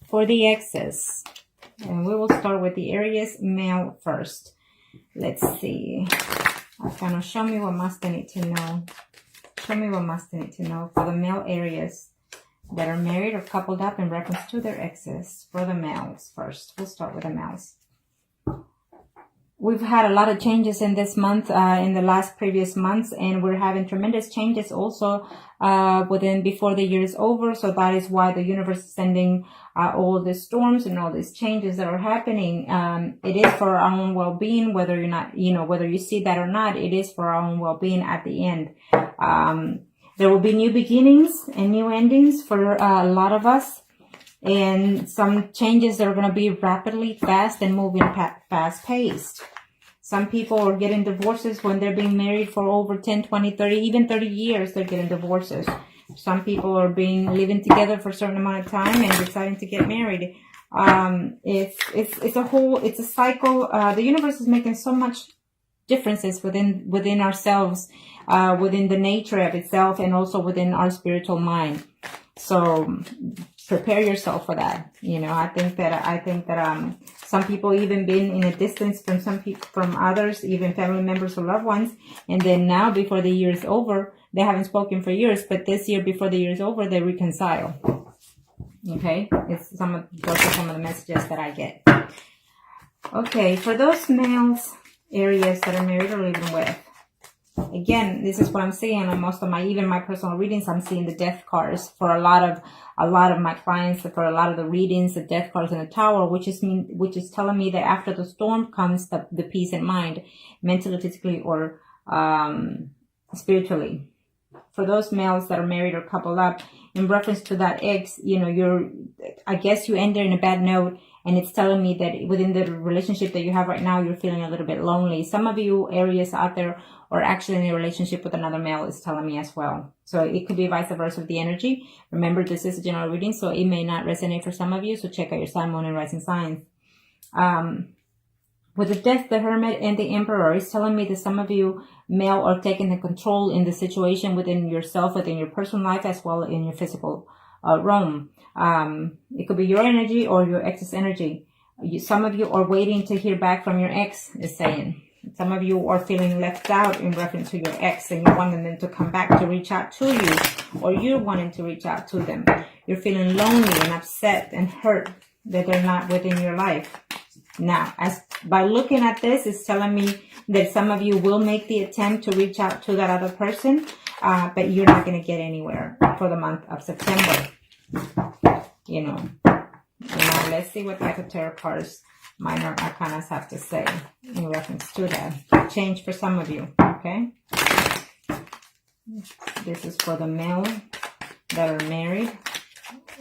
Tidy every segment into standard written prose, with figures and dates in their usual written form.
for the exes. And we will start with the Aries male first. Let's see. Arcana, show me what must they need to know. Show me what must they need to know for the male Aries that are married or coupled up in reference to their exes. For the males first. We'll start with the males. We've had a lot of changes in this month, in the last previous months, and we're having tremendous changes also before the year is over. So that is why the universe is sending all the storms and all these changes that are happening. It is for our own well-being, whether you're not, whether you see that or not, it is for our own well-being at the end. There will be new beginnings and new endings for a lot of us. And some changes that are going to be rapidly fast and moving fast paced. Some people are getting divorces when they're being married for over 10, 20, 30, even 30 years, they're getting divorces. Some people are living together for a certain amount of time and deciding to get married. It's a cycle. The universe is making so much differences within ourselves, within the nature of itself, and also within our spiritual mind. So prepare yourself for that. I think that some people even been in a distance from others, even family members or loved ones, and then now before the year is over, they haven't spoken for years, but this year before the year is over, they reconcile. Okay, those are some of the messages that I get. Okay, for those males, Aries that are married or living with. Again, this is what I'm seeing on most of even my personal readings. I'm seeing the death cards for a lot of my clients. For a lot of the readings, the death cards in the Tower, which is telling me that after the storm comes the peace in mind, mentally, physically, or spiritually. For those males that are married or coupled up, in reference to that ex, I guess you ended in a bad note. And it's telling me that within the relationship that you have right now, you're feeling a little bit lonely. Some of you Aries out there are actually in a relationship with another male, is telling me as well. So it could be vice versa with the energy. Remember, this is a general reading, so it may not resonate for some of you. So check out your sun, moon, and rising signs. With the Death, the Hermit, and the Emperor, it's telling me that some of you male are taking the control in the situation within yourself, within your personal life, as well in your physical realm. It could be your energy or your ex's energy. Some of you are waiting to hear back from your ex, is saying. Some of you are feeling left out in reference to your ex, and you're wanting them to come back to reach out to you, or you're wanting to reach out to them. You're feeling lonely and upset and hurt that they're not within your life. Now, by looking at this, it's telling me that some of you will make the attempt to reach out to that other person, but you're not going to get anywhere for the month of September. Let's see what type of tarot cards minor arcanas have to say in reference to that. Change for some of you, okay? This is for the male that are married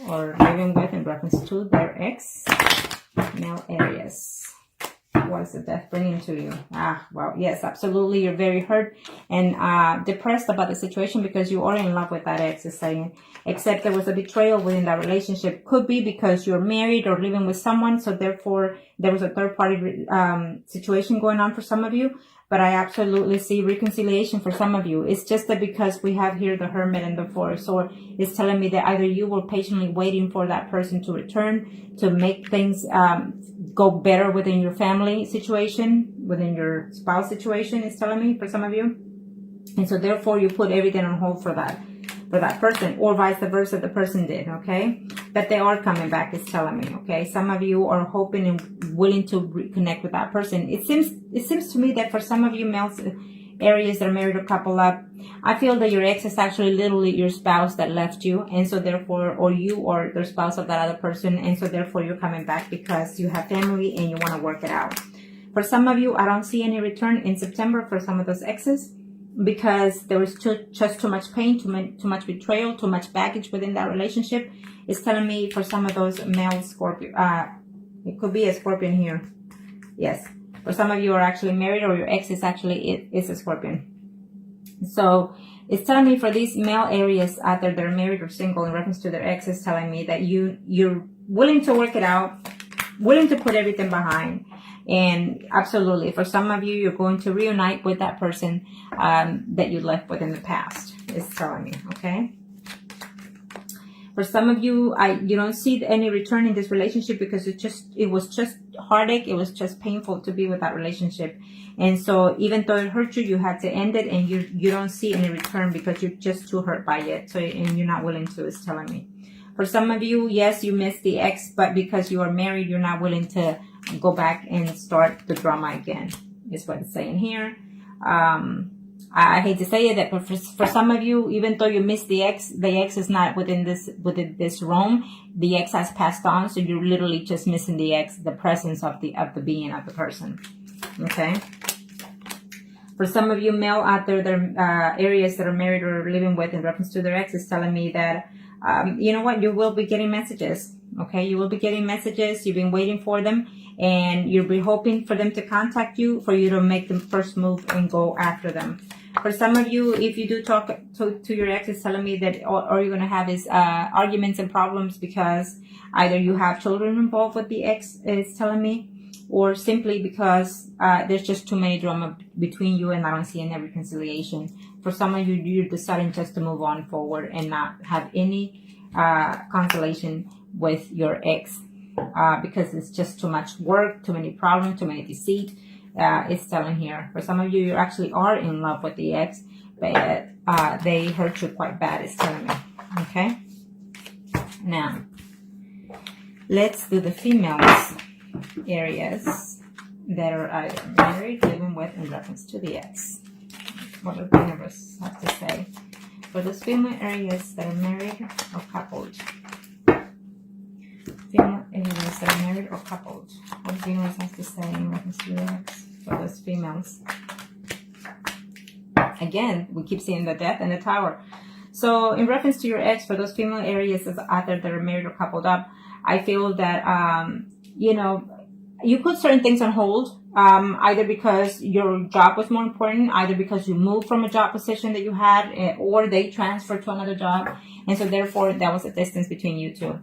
or living with in reference to their ex, male Aries. What is the death bringing to you? Well, yes, absolutely. You're very hurt and depressed about the situation because you are in love with that ex, is saying. Except there was a betrayal within that relationship. Could be because you're married or living with someone, so therefore there was a third-party situation going on for some of you. But I absolutely see reconciliation for some of you. It's just that because we have here the Hermit and the Four of Swords, it's telling me that either you were patiently waiting for that person to return to make things go better within your family situation, within your spouse situation, it's telling me for some of you. And so therefore you put everything on hold for that person, or vice versa, the person did, okay? But they are coming back, it's telling me, okay? Some of you are hoping and willing to reconnect with that person. It seems to me that for some of you males, Aries that are married or couple up, I feel that your ex is actually literally your spouse that left you, and so therefore, or you are the spouse of that other person, and so therefore you're coming back because you have family and you want to work it out. For some of you, I don't see any return in September for some of those exes, because there was just too much pain, too much betrayal, too much baggage within that relationship. It's telling me for some of those male Scorpio, it could be a Scorpion here. Yes. For some of you are actually married, or your ex is actually is a Scorpion. So it's telling me for these male Aries out there that are married or single in reference to their ex, is telling me that you're willing to work it out, willing to put everything behind. And absolutely, for some of you, you're going to reunite with that person that you left with in the past, it's telling me, okay? For some of you, you don't see any return in this relationship because it was just heartache. It was just painful to be with that relationship. And so even though it hurt you, you had to end it, and you don't see any return because you're just too hurt by it. So, and you're not willing to, it's telling me. For some of you, yes, you missed the ex, but because you are married, you're not willing to go back and start the drama again, is what it's saying here. I hate to say it, that but for some of you, even though you missed the ex is not within this realm. The ex has passed on, so you're literally just missing the ex, the presence of the being of the person. Okay. For some of you male out there, that are Aries that are married or living with in reference to their ex, is telling me that you know what, you will be getting messages. Okay, you will be getting messages. You've been waiting for them, and you'll be hoping for them to contact you, for you to make the first move and go after them. For some of you, if you do talk to your ex, it's telling me that all you're going to have is arguments and problems because either you have children involved with the ex, it's telling me, or simply because there's just too many drama between you and I don't see any reconciliation. For some of you, you're deciding just to move on forward and not have any consolation with your ex because it's just too much work, too many problems, too many deceit. It's telling here. For some of you, you actually are in love with the ex, but they hurt you quite bad, it's telling me. Okay? Now, let's do the females, Aries, that are either married, living with, in reference to the ex. What does the universe have to say for those female Aries that are married or coupled? Female Aries that are married or coupled. What does the universe have to say in reference to the ex for those females? Again, we keep seeing the Death and the Tower. So in reference to your ex, for those female Aries out there that are married or coupled up, I feel that, you know, you put certain things on hold, either because your job was more important, either because you moved from a job position that you had, or they transferred to another job. And so therefore, there was a distance between you two.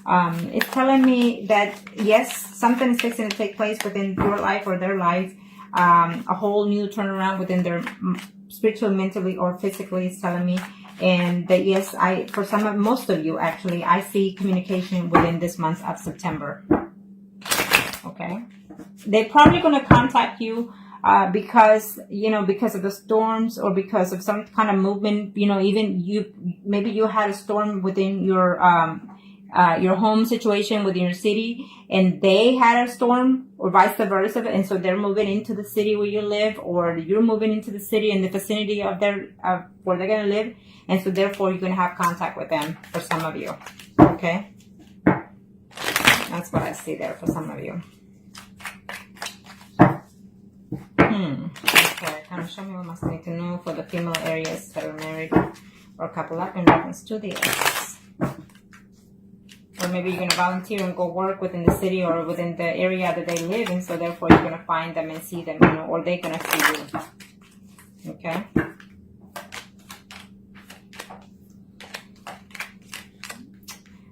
It's telling me that, yes, something is fixing to take place within your life or their life. A whole new turnaround within their spiritually, mentally, or physically, is telling me. And that, yes, for most of you, actually, I see communication within this month of September. Okay. They're probably going to contact you because of the storms, or because of some kind of movement. You know, maybe you had a storm within your home situation within your city, and they had a storm, or vice versa, and so they're moving into the city where you live, or you're moving into the city in the vicinity of where they're going to live, and so therefore you're going to have contact with them for some of you. Okay, that's what I see there for some of you. Okay, kind of show me what must need to know for the female Aries that are married or couple up in reference to the ex. Or maybe you're going to volunteer and go work within the city or within the area that they live in, so therefore you're going to find them and see them, you know, or they're going to see you. Okay?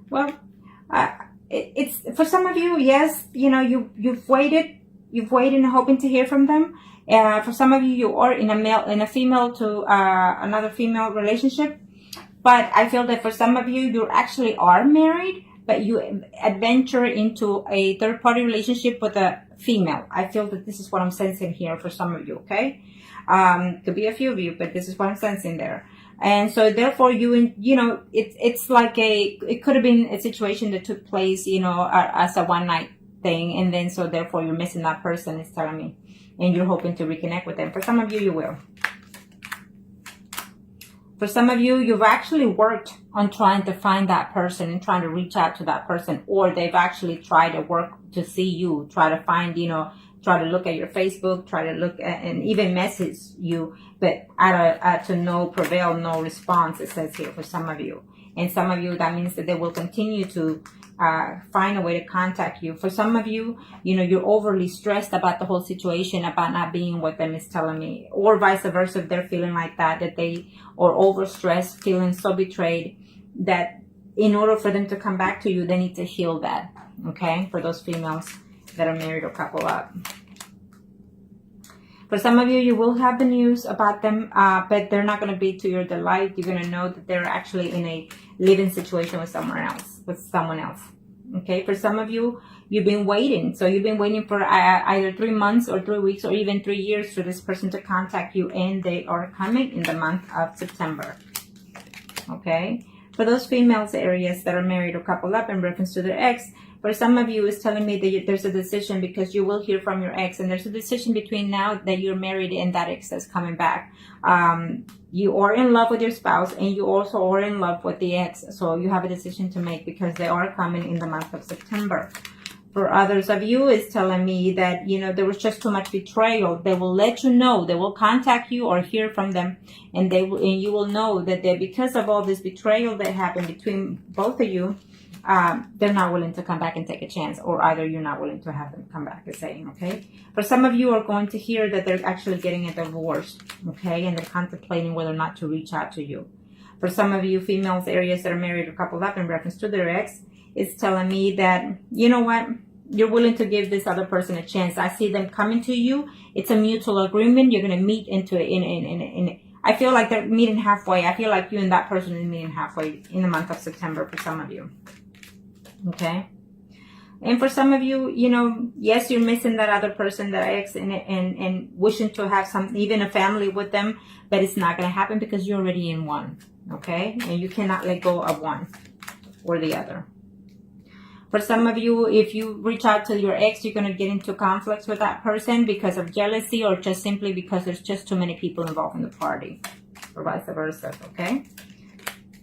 Well, it's for some of you, yes, you know, you've waited and hoping to hear from them. For some of you, you are in a female to another female relationship. But I feel that for some of you, you actually are married, but you adventure into a third-party relationship with a female. I feel that this is what I'm sensing here for some of you, okay? Could be a few of you, but this is what I'm sensing there. And so therefore, you know, it's like it could have been a situation that took place, you know, as a one-night thing. And then so therefore, you're missing that person, it's telling me. And you're hoping to reconnect with them. For some of you, you will. For some of you, you've actually worked on trying to find that person and trying to reach out to that person, or they've actually tried to work to see you, try to find, you know, try to look at your Facebook, try to look at, and even message you, but to no prevail, no response, it says here for some of you. And some of you, that means that they will continue to find a way to contact you. For some of you, you know, you're overly stressed about the whole situation, about not being with them, is telling me, or vice versa, if they're feeling like that they are overstressed, feeling so betrayed, that in order for them to come back to you, they need to heal that. Okay, for those females that are married or couple up. For some of you, you will have the news about them, but they're not going to be to your delight. You're going to know that they're actually in a living situation with someone else. Okay, for some of you, you've been waiting. So you've been waiting for either 3 months or 3 weeks or even 3 years for this person to contact you, and they are coming in the month of September. Okay, for those females, Aries, that are married or coupled up in reference to their ex, for some of you, it's telling me that there's a decision, because you will hear from your ex, and there's a decision between now that you're married and that ex that's coming back. You are in love with your spouse, and you also are in love with the ex. So you have a decision to make, because they are coming in the month of September. For others of you, it's telling me that, you know, there was just too much betrayal. They will let you know. They will contact you or hear from them, and you will know that because of all this betrayal that happened between both of you, they're not willing to come back and take a chance, or either you're not willing to have them come back, is saying, okay? For some of you are going to hear that they're actually getting a divorce, okay? And they're contemplating whether or not to reach out to you. For some of you females, Aries, that are married or coupled up in reference to their ex, it's telling me that, you know what, you're willing to give this other person a chance. I see them coming to you. It's a mutual agreement. You're going to meet into it I feel like they're meeting halfway. I feel like you and that person is meeting halfway in the month of September for some of you. Okay, and for some of you, you know, yes, you're missing that other person, that ex, and wishing to have even a family with them, but it's not going to happen because you're already in one. Okay, and you cannot let go of one or the other. For some of you, if you reach out to your ex, you're going to get into conflicts with that person because of jealousy, or just simply because there's just too many people involved in the party, or vice versa. Okay.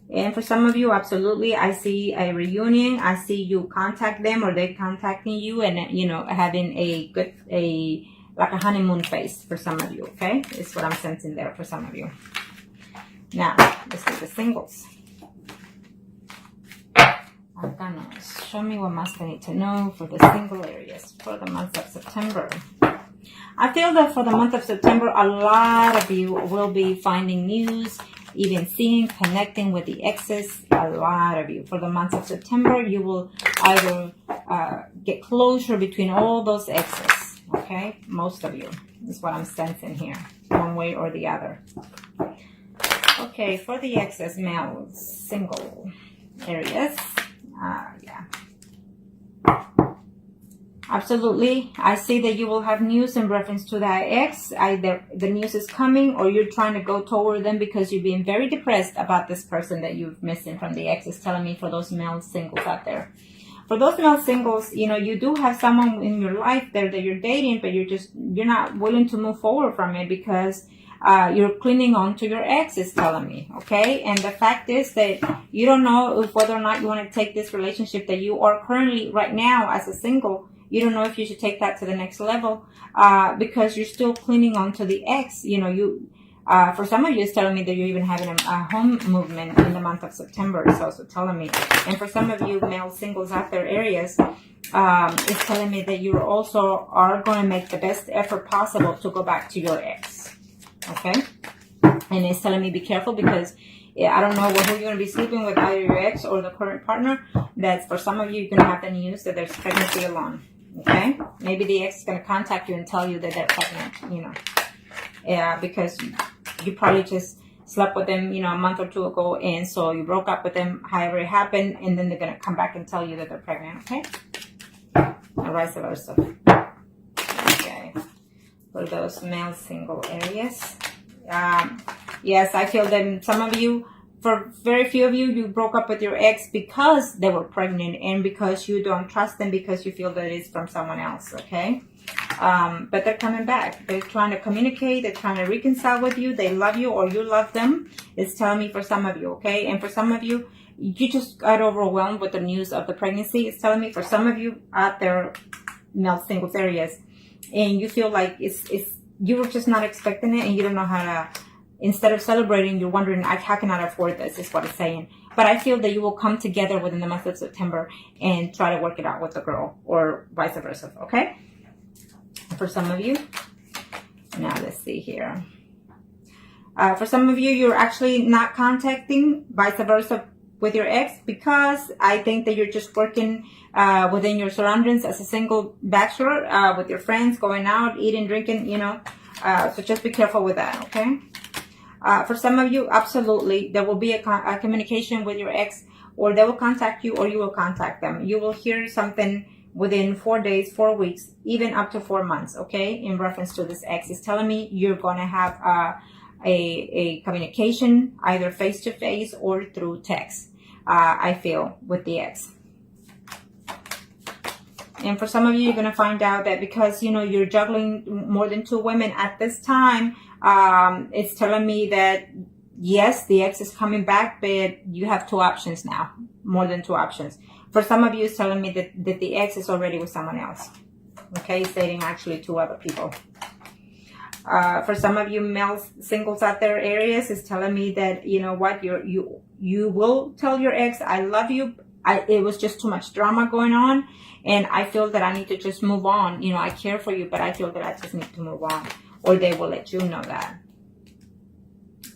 And for some of you, absolutely, I see a reunion. I see you contact them, or they contacting you, and, you know, having like a honeymoon phase for some of you, okay? It's what I'm sensing there for some of you. Now, let's do the singles. Arcanos, show me what más I need to know for the single Aries for the month of September. I feel that for the month of September, a lot of you will be finding news, even seeing, connecting with the exes. A lot of you. For the month of September, you will either get closure between all those exes. Okay? Most of you is what I'm sensing here, one way or the other. Okay, for the exes, males, single Aries. Yeah. Absolutely. I see that you will have news in reference to that ex. Either the news is coming, or you're trying to go toward them because you're being very depressed about this person that you've missing from the ex. Is telling me for those male singles out there. For those male singles, you know, you do have someone in your life there that you're dating, but you're not willing to move forward from it because you're clinging on to your ex, is telling me, okay? And the fact is that you don't know whether or not you want to take this relationship that you are currently right now as a single. You don't know if you should take that to the next level because you're still clinging on to the ex. You know, for some of you, it's telling me that you're even having a home movement in the month of September. It's also telling me. And for some of you male singles out there, Aries, it's telling me that you also are going to make the best effort possible to go back to your ex. Okay? And it's telling me be careful because I don't know who you're going to be sleeping with, either your ex or the current partner. That's for some of you, you're going to have the news that there's pregnancy along. Okay? Maybe the ex is going to contact you and tell you that they're pregnant, you know. Yeah, because you probably just slept with them, you know, a month or two ago, and so you broke up with them, however it happened, and then they're going to come back and tell you that they're pregnant, okay? Or vice versa. Okay. For those male single Aries. Yes, I feel that some of you, for very few of you, you broke up with your ex because they were pregnant and because you don't trust them because you feel that it's from someone else, okay? But they're coming back. They're trying to communicate. They're trying to reconcile with you. They love you or you love them. It's telling me for some of you, okay? And for some of you, you just got overwhelmed with the news of the pregnancy. It's telling me for some of you out there, male singles Aries, and you feel like you were just not expecting it and you don't know how to, instead of celebrating, you're wondering, how can I afford this, is what it's saying. But I feel that you will come together within the month of September and try to work it out with the girl or vice versa, okay? For some of you. Now, let's see here. For some of you, you're actually not contacting vice versa with your ex because I think that you're just working within your surroundings as a single bachelor with your friends, going out, eating, drinking, you know. So just be careful with that, okay? For some of you, absolutely, there will be a communication with your ex, or they will contact you, or you will contact them. You will hear something within 4 days, 4 weeks, even up to 4 months, okay? In reference to this ex, it's telling me you're going to have a communication, either face-to-face or through text, I feel, with the ex. And for some of you, you're going to find out that because, you know, you're juggling more than 2 women at this time, it's telling me that, yes, the ex is coming back, but you have 2 options now, more than 2 options. For some of you, it's telling me that the ex is already with someone else. Okay, he's dating actually 2 other people. For some of you male singles out there, Aries, is telling me that, you know what, you will tell your ex, I love you. It was just too much drama going on, and I feel that I need to just move on. You know, I care for you, but I feel that I just need to move on, or they will let you know that.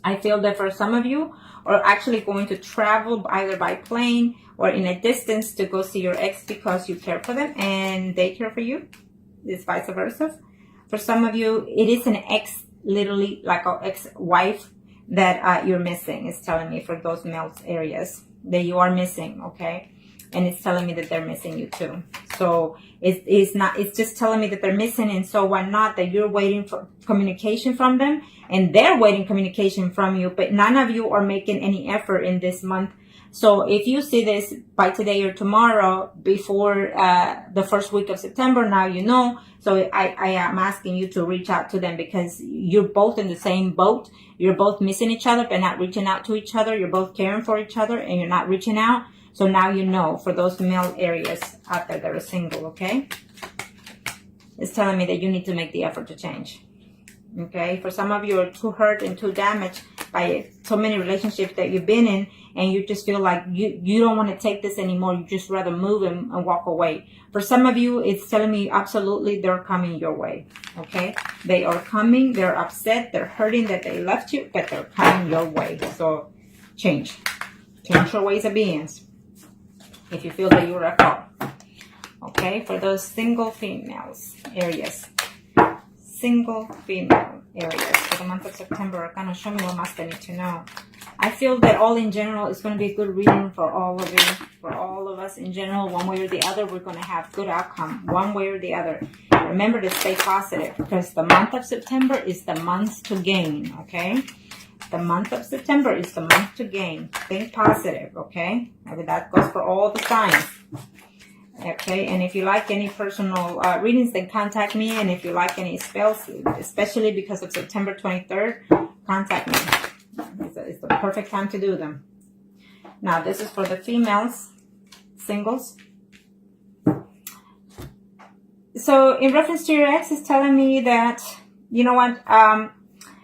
I feel that for some of you are actually going to travel either by plane or in a distance to go see your ex because you care for them and they care for you. It's vice versa. For some of you, it is an ex, literally like an ex-wife that you're missing. It's telling me for those male areas that you are missing, okay? And it's telling me that they're missing you too. So it's just telling me that they're missing, and so why not that you're waiting for communication from them and they're waiting communication from you, but none of you are making any effort in this month. So if you see this by today or tomorrow before the first week of September, now you know. So I am asking you to reach out to them because you're both in the same boat. You're both missing each other but not reaching out to each other. You're both caring for each other and you're not reaching out. So now you know, for those male areas out there that are single, okay? It's telling me that you need to make the effort to change. Okay? For some of you are too hurt and too damaged by so many relationships that you've been in, and you just feel like you don't want to take this anymore. You just rather move and walk away. For some of you, it's telling me absolutely they're coming your way. Okay? They are coming. They're upset. They're hurting that they left you, but they're coming your way. So change. Change your ways of being. If you feel that you were at fault. Okay? For those single females areas. Single female areas for the month of September. Kind of show me what must I need to know. I feel that all in general is going to be a good reading for all of you, for all of us in general. One way or the other, we're going to have good outcome, one way or the other. Remember to stay positive because the month of September is the month to gain, okay? The month of September is the month to gain. Think positive, okay? And that goes for all the signs. Okay, and if you like any personal readings, then contact me. And if you like any spells, especially because of September 23rd, contact me. It's the perfect time to do them. Now, this is for the females, singles. So, in reference to your ex, it's telling me that, you know what,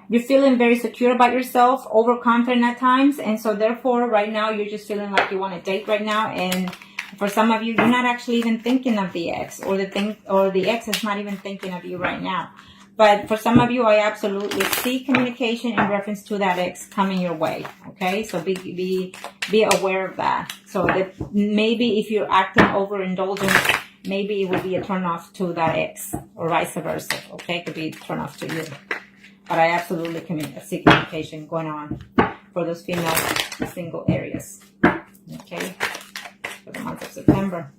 you're feeling very secure about yourself, overconfident at times. And so, therefore, right now, you're just feeling like you want to date right now. And for some of you, you're not actually even thinking of the ex, or the ex is not even thinking of you right now. But for some of you, I absolutely see communication in reference to that ex coming your way. Okay, so be aware of that. So that maybe if you're acting overindulgent, maybe it would be a turnoff to that ex, or vice versa. Okay, it could be a turnoff to you. But I absolutely see communication going on for those female single areas. Okay. For the month of September.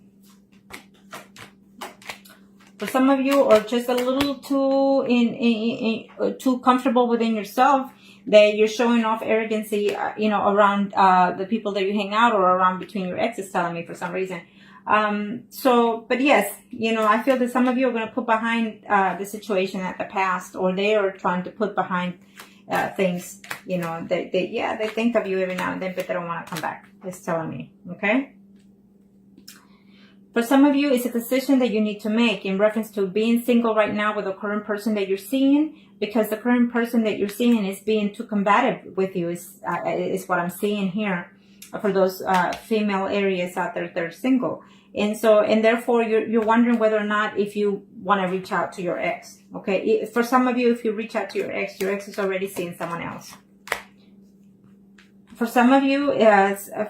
For some of you are just a little too comfortable within yourself that you're showing off arrogancy, around the people that you hang out or around between your exes, telling me for some reason. But yes, I feel that some of you are going to put behind the situation at the past, or they are trying to put behind things, they think of you every now and then, but they don't want to come back. It's telling me, okay? For some of you, it's a decision that you need to make in reference to being single right now with the current person that you're seeing, because the current person that you're seeing is being too combative with you, is what I'm seeing here for those female areas out there that are single. And therefore, you're wondering whether or not if you want to reach out to your ex. Okay, for some of you, if you reach out to your ex is already seeing someone else. For some of you,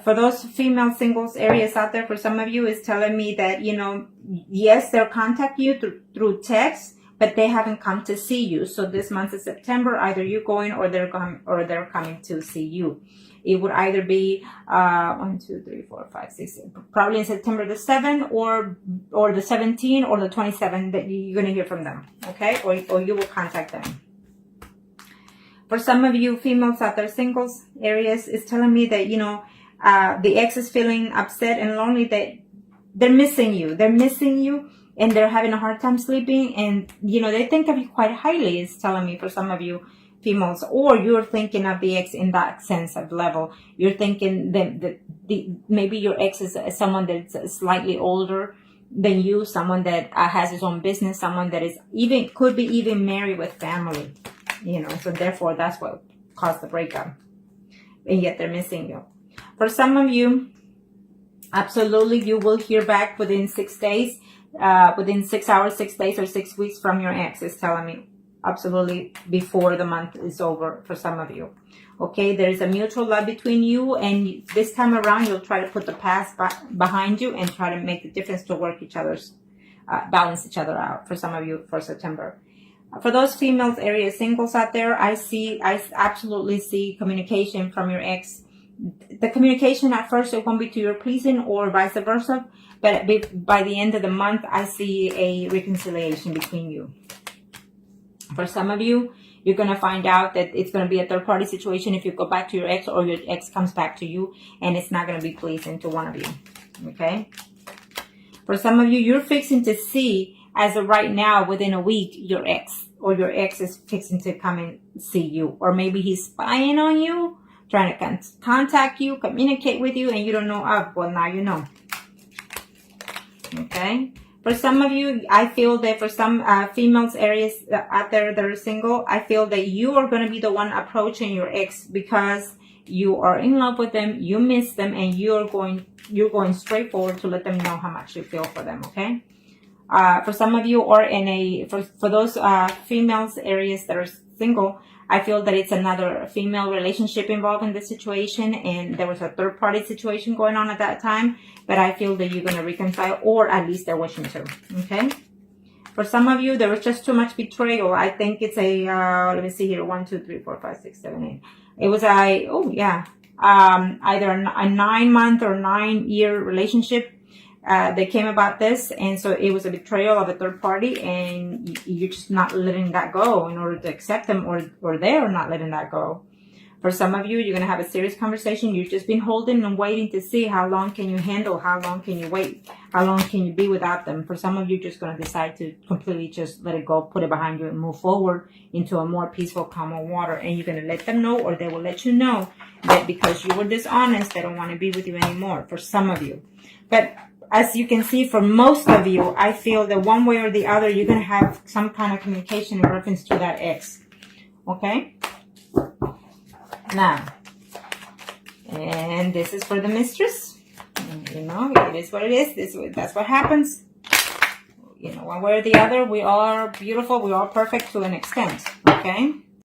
for those female singles areas out there, for some of you, is telling me that, yes, they'll contact you through text, but they haven't come to see you. So this month of September, either you're going or they're coming to see you. It would either be 1, 2, 3, 4, 5, 6, probably in September the 7th or the 17th or the 27th that you're going to hear from them, okay? Or you will contact them. For some of you females out there, singles, Aries, is telling me that, you know, the ex is feeling upset and lonely, that they're missing you. They're missing you and they're having a hard time sleeping. And, you know, they think of you quite highly, it's telling me, for some of you females. Or you're thinking of the ex in that sense of level. You're thinking that maybe your ex is someone that's slightly older than you, someone that has his own business, someone that is could be even married with family. You know, so therefore that's what caused the breakup. And yet they're missing you. For some of you, absolutely, you will hear back within 6 days, within 6 hours, 6 days, or 6 weeks from your ex, is telling me. Absolutely, before the month is over for some of you. Okay, there's a mutual love between you, and this time around, you'll try to put the past behind you and try to make the difference to work balance each other out for some of you for September. For those females, Aries singles out there, I absolutely see communication from your ex. The communication at first, it won't be to your pleasing or vice versa, but by the end of the month, I see a reconciliation between you. For some of you, you're going to find out that it's going to be a third-party situation if you go back to your ex, or your ex comes back to you, and it's not going to be pleasing to one of you. Okay? For some of you, you're fixing to see, as of right now, within a week, your ex, or your ex is fixing to come and see you. Or maybe he's spying on you, trying to contact you, communicate with you, and you don't know of. Well, now you know. Okay? For some of you, I feel that for some females, Aries out there that are single, I feel that you are going to be the one approaching your ex because you are in love with them, you miss them, and you're going straight forward to let them know how much you feel for them, okay? For some of you, or for those females, Aries that are single, I feel that it's another female relationship involved in this situation, and there was a third-party situation going on at that time, but I feel that you're going to reconcile, or at least they're wishing to, okay? For some of you, there was just too much betrayal. I think it's let me see here, 1, 2, 3, 4, 5, 6, 7, 8. It was either a 9-month or 9-year relationship. They came about this, and so it was a betrayal of a third party, and you're just not letting that go in order to accept them, or they're not letting that go. For some of you, you're going to have a serious conversation. You've just been holding and waiting to see how long can you handle, how long can you wait, how long can you be without them. For some of you, you're just going to decide to completely just let it go, put it behind you, and move forward into a more peaceful, calmer water. And you're going to let them know, or they will let you know, that because you were dishonest, they don't want to be with you anymore, for some of you. But as you can see, for most of you, I feel that one way or the other, you're going to have some kind of communication in reference to that ex. Okay? Now, and this is for the mistress. You know, it is what it is. That's what happens. You know, one way or the other, we are beautiful. We are perfect to an extent. Okay?